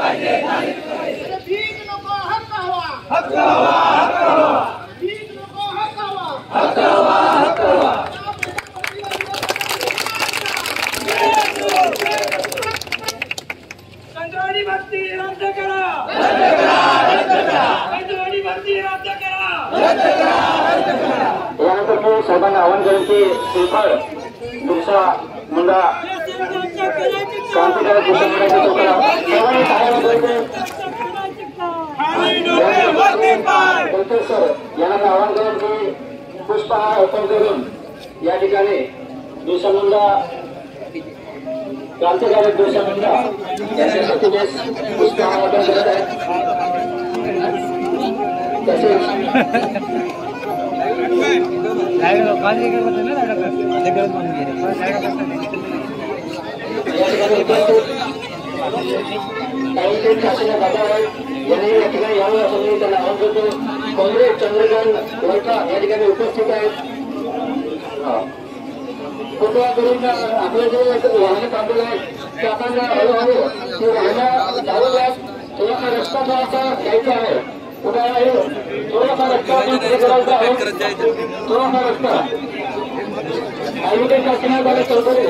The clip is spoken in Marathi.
भीक नको हक्क हवा भीक नको हक्क हवा कंत्राटी भरती रद्द करा कंत्राटी भरती रद्द करा यानंतर मी साहेबांना आवाहन करेन की श्रीफळ तुमचा मुंडा क्रांतिकारक मंडळाच्या चौकाला सर्वांनी सहाय्य सर यांना मी आवाहन करेन की पुष्पहार अर्पण करून या ठिकाणी बिरसा मुंडा क्रांतिकारक बिरसा मुंडा यांच्या प्रतिमेस पुष्पहार अर्पण करत आहेत। तसेच काँग्रेस चंद्रकांत गोरखा या ठिकाणी उपस्थित आहेत। कृपया करून आपले जे वाहने थांबले आहेत ते आपण हळूहळू ते वाहनं चालवल्यास थोडासा रस्ता थोडासा घ्यायचा आहे। थोडासा रस्ता करायचा आहे थोडासा रस्ता शासनाद्वारे चौकडी